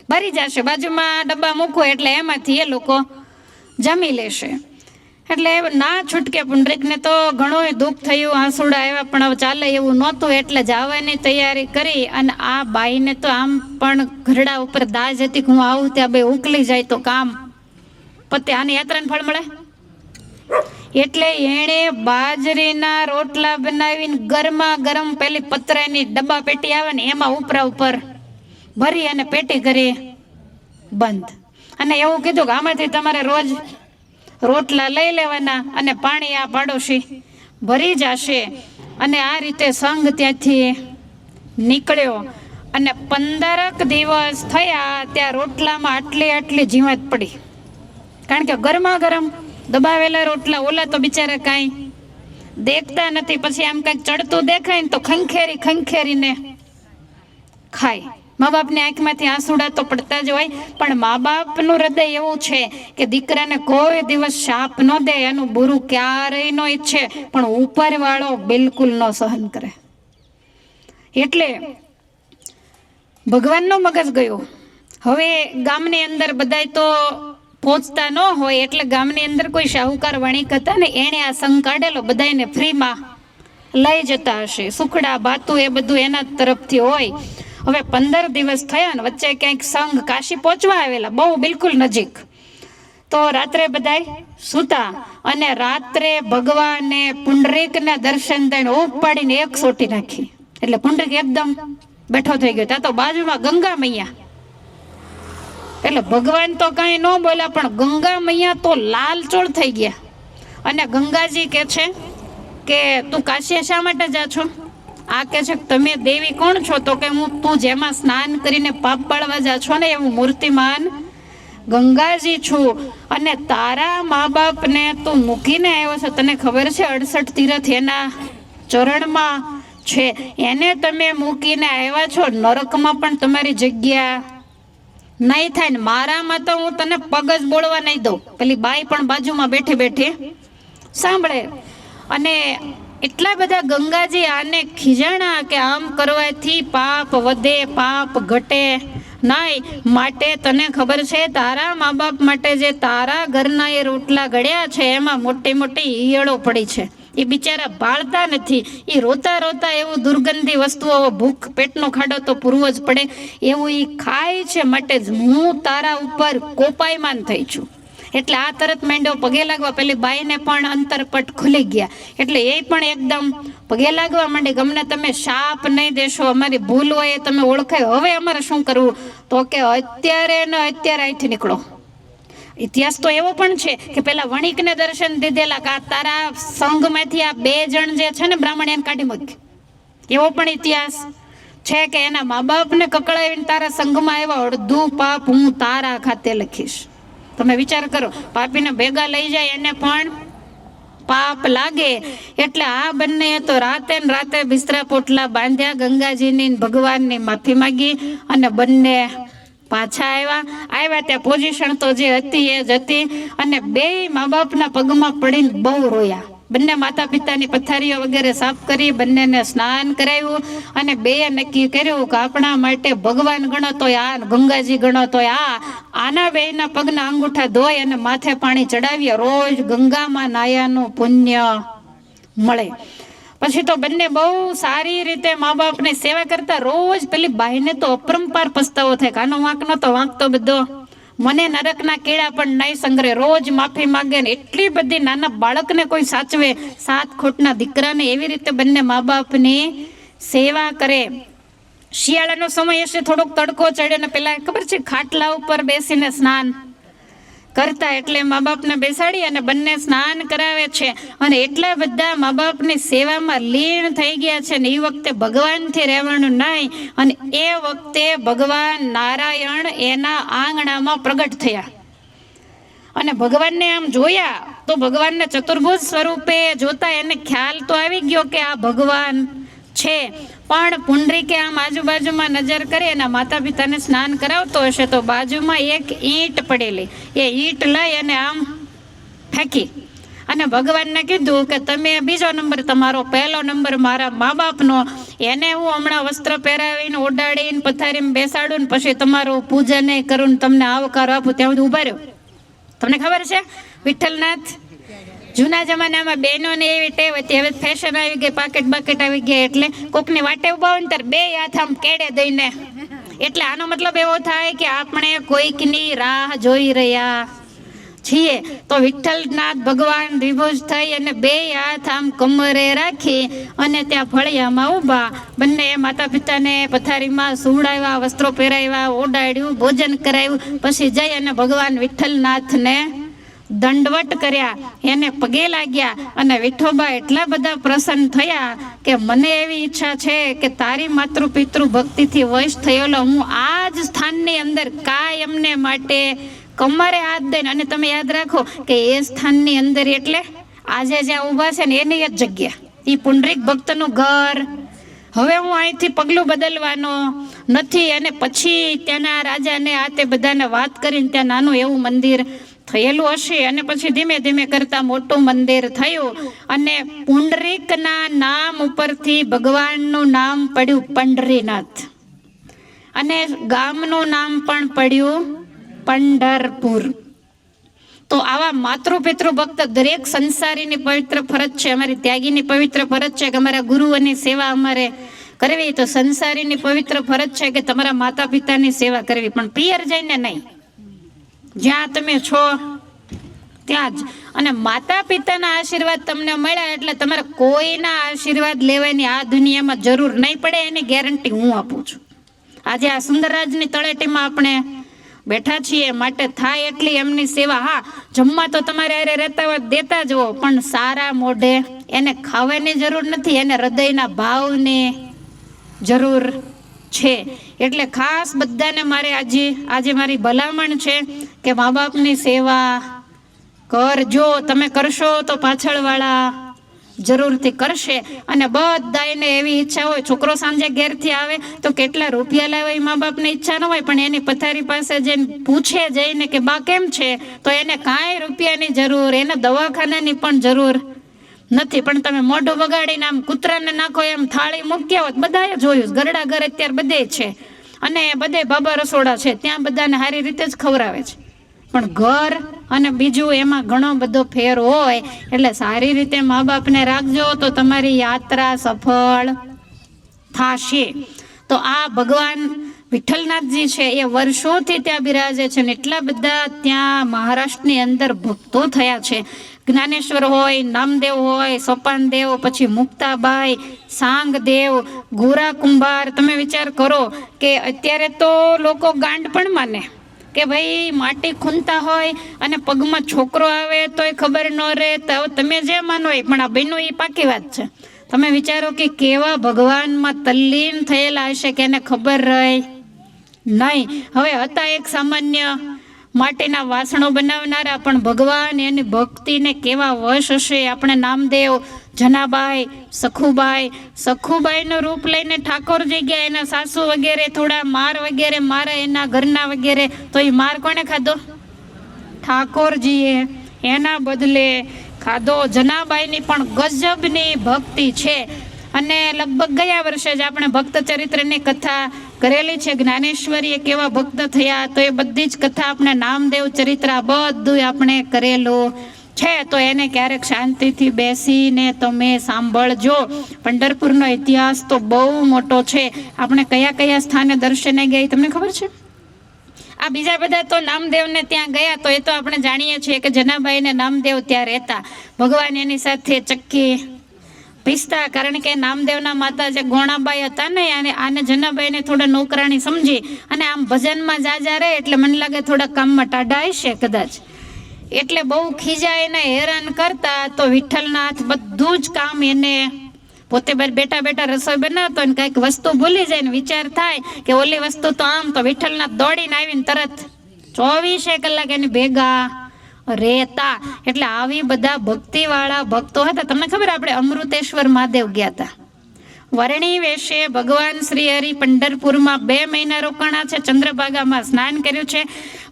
ભરી જશે. બાજુમાં ડબ્બા મૂકું એટલે એમાંથી એ લોકો જમી લેશે. એટલે ના છૂટકે પુંડરીકને તો ઘણું દુઃખ થયું, આંસુડા આવ્યા, પણ હવે ચાલે એવું નહોતું એટલે જવાની તૈયારી કરી. અને આ બાઈને તો આમ પણ ઘરડા ઉપર દાજ હતી કે હું આવું ત્યાં બે ઉકલી જાય તો કામ પતે, આની યાત્રાને ફળ મળે. એટલે એણે બાજરીના રોટલા બનાવીને ગરમા ગરમ પેલી પતરાની ડબ્બા પેટી આવે ને એમાં ઉપરા ઉપર ભરી અને પેટી કરી બંધ. અને એવું કીધું કે આમાંથી તમારે રોજ રોટલા લઈ લેવાના અને પાણી આ પાડોશી ભરી જશે. અને આ રીતે સંઘ ત્યાંથી નીકળ્યો. અને 15 દિવસ થયા ત્યાં રોટલામાં આટલી જીવાત પડી, કારણ કે ગરમા ગરમ દબાવેલા રોટલા. ઓલા તો બિચારા કાંઈ દેખતા નથી, પછી આમ કંઈક ચડતું દેખાય ને તો ખંખેરીને ખાય. મા બાપની આંખમાંથી આંસુડા તો પડતા જ હોય, પણ મા બાપનું હૃદય એવું છે કે દીકરાને કોઈ દિવસ શાપ ન દે, એનું બુરું ક્યારેય ન ઈચ્છે, પણ ઉપરવાળો બિલકુલ ન સહન કરે. એટલે ભગવાનનો મગજ ગયો. હવે ગામની અંદર બધાય તો પહોંચતા ન હોય, એટલે ગામની અંદર કોઈ શાહુકાર વણિક હતા ને એણે આ સંઘ કાઢેલો, બધાને ફ્રીમાં લઈ જતા હશે. સુખડા બાતું એ બધું એના તરફથી હોય. હવે 15 દિવસ થયા ને વચ્ચે ક્યાંક સંઘ કાશી પહોંચવા આવેલા, બહુ બિલકુલ નજીક. તો રાત્રે બધાય સૂતા અને રાત્રે ભગવાને પુંડરીકના દર્શન થઈને ઉપાડીને એક સોટી નાખી. એટલે પુંડરીક એકદમ બેઠો થઈ ગયો. ત્યાં તો બાજુમાં ગંગા મૈયા. એટલે ભગવાન તો કાંઈ ન બોલ્યા, પણ ગંગા મૈયા તો લાલચોળ થઈ ગયા. અને ગંગાજી કે છે કે તું કાશી શા માટે જા છો? આ કે છે તમે દેવી કોણ છો? તો કે હું તું જેમાં સ્નાન કરીને પાપ બાળવા જા છો ને એવું મૂર્તિમાન ગંગાજી છું. અને તારા મા બાપને તું મૂકીને આવ્યો છે, તને ખબર છે 68 તીર્થ એના ચરણમાં છે, એને તમે મૂકીને આવ્યા છો. નરકમાં પણ તમારી જગ્યા નહીં થાય ને મારામાં તો હું તને પગ જ બોળવા નહીં દઉં. પેલી બાઈ પણ બાજુમાં બેઠી સાંભળે. અને એટલા બધા ગંગાજી આને ખીજાણા કે આમ કરવાથી પાપ વધે, પાપ ઘટે નહીં. માટે તને ખબર છે તારા મા બાપ માટે જે તારા ઘરના એ રોટલા ઘડ્યા છે એમાં મોટી મોટી ઈયળો પડી છે. એ બિચારા બાળતા નથી, એ રોતા રોતા એવું દુર્ગંધી વસ્તુઓ, ભૂખ પેટનો ખાડો તો પૂરવો જ પડે એવું એ ખાય છે. માટે જ હું તારા ઉપર કોપાયમાન થઈ છું. એટલે આ તરત માંડ્યો પગે લાગવા. પેલી બાઈને પણ અંતરપટ ખુલી ગયા, એટલે એ પણ એકદમ પગે લાગવા માંડી. ગમને તમે શાપ નહીં દેશો, અમારી ભૂલ હોય એ તમે ઓળખાય, હવે અમારે શું કરવું? તો કે અત્યારે ને અત્યારે અહીંથી નીકળો. ઇતિહાસ તો એવો પણ છે કે પેલા વણિકને દર્શન દીધેલા કે તારા સંઘમાંથી આ 2 જણ જે છે ને બ્રાહ્મણ એને કાઢી મૂક, એવો પણ ઇતિહાસ છે કે એના મા બાપને કકળાવીને તારા સંઘમાં આવ્યા. અડધું પાપ હું તારા ખાતે લખીશ. તમે વિચાર કરો, પાપીને ભેગા લઈ જાય એને પણ પાપ લાગે. એટલે આ બંને તો રાતે ને રાતે બિસ્તરા પોટલા બાંધ્યા, ગંગાજીની ભગવાનની માફી માંગી અને બંને પાછા આવ્યા. ત્યાં પોઝિશન તો જે હતી એ જ હતી. અને 2 મા બાપના પગમાં પડીને બહુ રોયા. બંને માતા પિતાની પથારીઓ વગેરે સાફ કરી, બંનેને સ્નાન કરાવ્યું અને 2 નક્કી કર્યું કે આપણા માટે ભગવાન ગણો તોય આ, ગંગાજી ગણો તોય આ. આના 2ના પગના અંગૂઠા ધોઈ અને માથે પાણી ચડાવીએ. રોજ ગંગામાં નાયાનું પુણ્ય મળે. પછી તો બંને બહુ સારી રીતે મા બાપની સેવા કરતા. રોજ પેલી બાઈને તો અપરંપાર પસ્તાવો થાય કે આનો વાંક નતો, વાંક તો બધો મને નરકના કેળા પણ નહીં સંગ્રહે. રોજ માફી માંગે ને એટલી બધી. નાના બાળકને કોઈ સાચવે, 7 ખોટના દીકરાને એવી રીતે બંને મા બાપની સેવા કરે. શિયાળાનો સમય હશે, થોડોક તડકો ચડે ને પેલા ખબર છે ખાટલા ઉપર બેસીને સ્નાન કરતા. એટલે મા બાપને બેસાડી અને બંને સ્નાન કરાવે છે. અને એટલા બધા મા બાપની સેવામાં લીન થઈ ગયા છે ને એ વખતે ભગવાનથી રહેવાનું નહીં. અને એ વખતે ભગવાન નારાયણ એના આંગણામાં પ્રગટ થયા. અને ભગવાનને આમ જોયા તો ભગવાનને ચતુર્ભુજ સ્વરૂપે જોતા એને ખ્યાલ તો આવી ગયો કે આ ભગવાન છે. પણ પુંડરીકે આમ આજુબાજુમાં નજર કરી એના માતા પિતાને સ્નાન કરાવતો હશે તો બાજુમાં એક ઈંટ પડેલી, એ ઈંટ લઈ અને આમ ફેંકી અને ભગવાનને કીધું કે તમે બીજો નંબર, તમારો પહેલો નંબર મારા મા બાપનો, એને હું હમણાં વસ્ત્ર પહેરાવીને ઓડાડીને પથારીમાં બેસાડું ને પછી તમારું પૂજન કરું ને તમને આવકાર આપું. ત્યાં સુધી ઉભા રહ્યો. તમને ખબર છે વિઠ્ઠલનાથ? જૂના જમાનામાં બહેનોને એવી ટેવ હતી, હવે ફેશન આવી ગઈ, પાકેટ બાકેટ આવી ગયા, એટલે કોકની વાટે ઉભા હોય ને ત્યારે બે હાથ આમ કેડે દઈને, એટલે આનો મતલબ એવો થાય કે આપણે કોઈકની રાહ જોઈ રહ્યા છીએ. તો વિઠ્ઠલનાથ ભગવાન દ્વિભુજ થઈ અને બે હાથ આમ કમરે રાખી અને ત્યાં ફળિયામાં ઊભા, બંને માતા પિતાને પથારીમાં સુવડાવ્યા, વસ્ત્રો પહેરાવ્યા, ઓડાડ્યું, ભોજન કરાવ્યું, પછી જઈ અને ભગવાન વિઠ્ઠલનાથને દંડવટ કર્યા, એને પગે લાગ્યા અને વિઠોબા એટલા બધા પ્રસન્ન થયા કે મને એવી ઈચ્છા છે કે તારી માતૃ પિતૃ ભક્તિથી વશ થયેલો હું આ જ સ્થાનની અંદર કાયમને માટે કમરે હાથ દઈને, અને તમે યાદ રાખો કે એ સ્થાનની અંદર એટલે આજે જ્યાં ઊભા છે ને એની જ જગ્યા, એ પુંડરીક ભક્તનું ઘર. હવે હું અહીંથી પગલું બદલવાનો નથી. અને પછી ત્યાંના રાજાને આ તે બધાને વાત કરીને ત્યાં નાનું એવું મંદિર થયેલું હશે, અને પછી ધીમે ધીમે કરતા મોટું મંદિર થયું, અને પુંડરીકના નામ ઉપરથી ભગવાનનું નામ પડ્યું પંઢરીનાથ, અને ગામનું નામ પણ પડ્યું પંઢરપુર. તો આવા માતૃ પિતૃ ભક્ત દરેક સંસારીની પવિત્ર ફરજ છે, અમારી ત્યાગીની પવિત્ર ફરજ છે કે અમારા ગુરુઓની સેવા અમારે કરવી. તો સંસારીની પવિત્ર ફરજ છે કે તમારા માતા પિતાની સેવા કરવી, પણ પિયર જઈને નહીં, જ્યાં તમે છો ત્યાં જ. અને માતા પિતાના આશીર્વાદ તમને મળ્યા એટલે તમારે કોઈના આશીર્વાદ લેવાની આ દુનિયામાં જરૂર નહીં પડે, એની ગેરંટી હું આપું છું. આજે આ સુંદરરાજની તળેટીમાં આપણે બેઠા છીએ, માટે થાય એટલી એમની સેવા. હા, જમવા તો તમારે અરે રહેતા હોય દેતા જવો, પણ સારા મોઢે એને ખાવાની જરૂર નથી, એને હૃદયના ભાવની જરૂર છે. એટલે ખાસ બધાને મારે આજે મારી ભલામણ છે કે મા બાપની સેવા કરજો. તમે કરશો તો પાછળવાળા જરૂરથી કરશે. અને બધાને એવી ઈચ્છા હોય, છોકરો સાંજે ઘેરથી આવે તો કેટલા રૂપિયા લાવે એ મા બાપને ઈચ્છા ન હોય, પણ એની પથારી પાસે જઈને પૂછે જઈને કે બા કેમ છે, તો એને કાંઈ રૂપિયાની જરૂર, એને દવાખાનાની પણ જરૂર નથી. પણ તમે મોઢું બગાડીને આમ કૂતરાને નાખો એમ થાળી મૂક્યા હોત, બધાએ જોયું, ગરડા ઘર અત્યારે બધે છે, અને બધે બાબા રસોડા છે, ત્યાં બધાને સારી રીતે જ ખવડાવે છે. પણ ઘર અને બીજું એમાં ઘણો બધો ફેર હોય. એટલે સારી રીતે મા બાપને રાખજો તો તમારી યાત્રા સફળ થશે. તો આ ભગવાન વિઠ્ઠલનાથજી છે એ વર્ષોથી ત્યાં બિરાજે છે, ને એટલા બધા ત્યાં મહારાષ્ટ્રની અંદર ભક્તો થયા છે. જ્ઞાનેશ્વર હોય, નામદેવ હોય, સોપાનદેવ, પછી મુક્તાબાઈ, સાંગદેવ, ગોરા કુંભાર. તમે વિચાર કરો કે અત્યારે તો લોકો ગાંડ પણ માને કે ભાઈ માટી ખૂંદતા હોય અને પગમાં છોકરો આવે તોય ખબર ન રહે. તો તમે જે માનો એ, પણ આ બહેનો એ પાકી વાત છે. તમે વિચારો કે કેવા ભગવાનમાં તલ્લીન થયેલા હશે કે એને ખબર રહે નહીં. હવે હતા એક સામાન્ય માટીના વાસણો બનાવનારા, પણ ભગવાન એની ભક્તિને કેવા વશ હશે. આપણે નામદેવ, જનાબાઈ, સખુબાઈનું રૂપ લઈને ઠાકોરજી ગયા, એના સાસુ વગેરે થોડા માર વગેરે મારા એના ઘરના વગેરે, તો એ માર કોને ખાધો? ઠાકોરજીએ એના બદલે ખાધો. જનાબાઈની પણ ગજબની ભક્તિ છે. અને લગભગ ગયા વર્ષે જ આપણે ભક્ત ચરિત્રની કથા કરેલી છે, જ્ઞાનેશ્વરીએ કેવા ભક્ત થયા, તો એ બધી જ કથા આપણે નામદેવ ચરિત્ર બધું આપણે કરેલું છે. તો એને ક્યારેક શાંતિથી બેસીને તમે સાંભળજો. પંઢરપુરનો ઇતિહાસ તો બહુ મોટો છે. આપણે કયા કયા સ્થાને દર્શને ગયા તમને ખબર છે? આ બીજા બધા તો નામદેવને ત્યાં ગયા, તો એ તો આપણે જાણીએ છીએ કે જનાબાઈને નામદેવ ત્યાં રહેતા. ભગવાન એની સાથે ચક્કી પીસતા, કારણ કે નામદેવના માતા જે ગોણાબાઈ હતા ને, આને જનાબાઈને થોડા નોકરાણી સમજી અને આમ ભજનમાં જાજા રહે, એટલે મને લાગે થોડા કામમાં ટાઢા હશે કદાચ, એટલે બહુ ખીજા એને હેરાન કરતા. તો વિઠ્ઠલનાથ બધું જ કામ એને પોતે બેઠા બેઠા રસોઈ બનાવતો, ને કંઈક વસ્તુ ભૂલી જાય ને વિચાર થાય કે ઓલી વસ્તુ તો આમ, તો વિઠ્ઠલનાથ દોડીને આવીને તરત 24 કલાક એની ભેગા રહેતા. એટલે આવી બધા ભક્તિવાળા ભક્તો હતા. તમને ખબર, આપણે અમૃતેશ્વર મહાદેવ ગયા હતા વરણી વેશે. ભગવાન શ્રી હરિ પંઢરપુરમાં 2 મહિના રોકાણા છે. ચંદ્રભાગામાં સ્નાન કર્યું છે.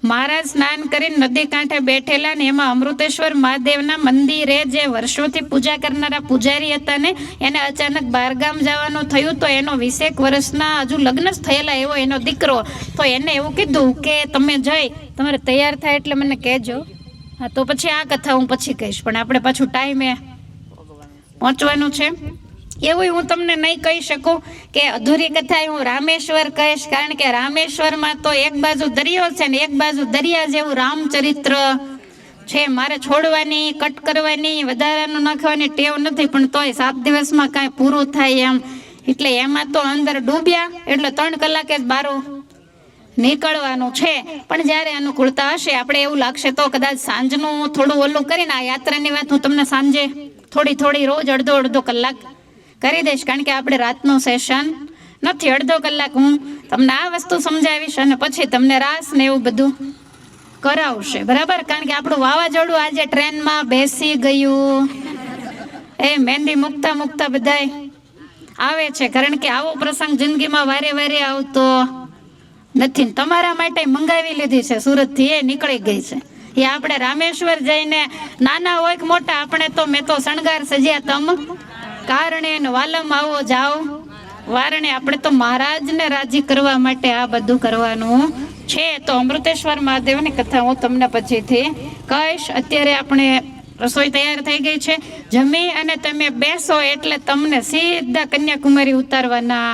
મહારાજ સ્નાન કરીને નદી કાંઠે બેઠેલા, ને એમાં અમૃતેશ્વર મહાદેવના મંદિરે જે વર્ષોથી પૂજા કરનારા પૂજારી હતા ને, એને અચાનક બહારગામ જવાનું થયું. તો એનો 20 વર્ષના હજુ લગ્ન જ થયેલા એવો એનો દીકરો, તો એને એવું કીધું કે તમે જઈ તમારે તૈયાર થાય એટલે મને કહેજો. હા, તો પછી આ કથા હું પછી કહીશ, પણ આપણે પાછું ટાઈમે પહોંચવાનું છે. એવું હું તમને નહીં કહી શકું કે અધૂરી કથા હું રામેશ્વર કહીશ, કારણ કે રામેશ્વરમાં તો એક બાજુ દરિયો છે ને એક બાજુ દરિયા જેવું રામચરિત્ર છે. મારે છોડવાની, કટ કરવાની, વધારાનું નાખવાની ટેવ નથી, પણ તોય 7 દિવસમાં કાંઈ પૂરું થાય એમ. એટલે એમાં તો અંદર ડૂબ્યા એટલે 3 કલાકે જ બારું નીકળવાનું છે. પણ જ્યારે અનુકૂળતા હશે, આપણે એવું લાગશે તો કદાચ સાંજનું થોડું ઓલું કરીને આ યાત્રાની વાત હું તમને સાંજે થોડી રોજ અડધો કલાક કરી દઈશ, કારણ કે આપણે રાતનું સેશન નથી. અડધો કલાક હું તમને આ વસ્તુ સમજાવીશ અને પછી તમને રાસ ને એવું બધું કરાવશે, બરાબર? કારણ કે આપણું વાવાઝોડું આજે ટ્રેનમાં બેસી ગયું. એ મહેંદી મૂકતા બધાય આવે છે, કારણ કે આવો પ્રસંગ જિંદગીમાં વારે આવતો નથી. તમારા માટે મંગાવી લીધી છે સુરતથી, એ નીકળી ગઈ છે. એ આપણે રામેશ્વર જઈને નાના હોય કે મોટા, આપણે તો મેં તો શણગાર સજ્યા તમ કારણે વાલમ આવો જાઓ વારણે. આપણે તો મહારાજને રાજી કરવા માટે આ બધું કરવાનું છે. તો અમૃતેશ્વર મહાદેવની કથા હું તમને પછીથી કહીશ. અત્યારે આપણે રસોઈ તૈયાર થઈ ગઈ છે. જમી અને તમે બેસો એટલે તમને સીધા કન્યાકુમારી ઉતારવાના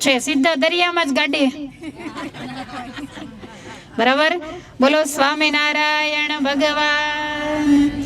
છે, સીધા દરિયામાં જ ગાડી. બરાબર? બોલો સ્વામિનારાયણ ભગવાન.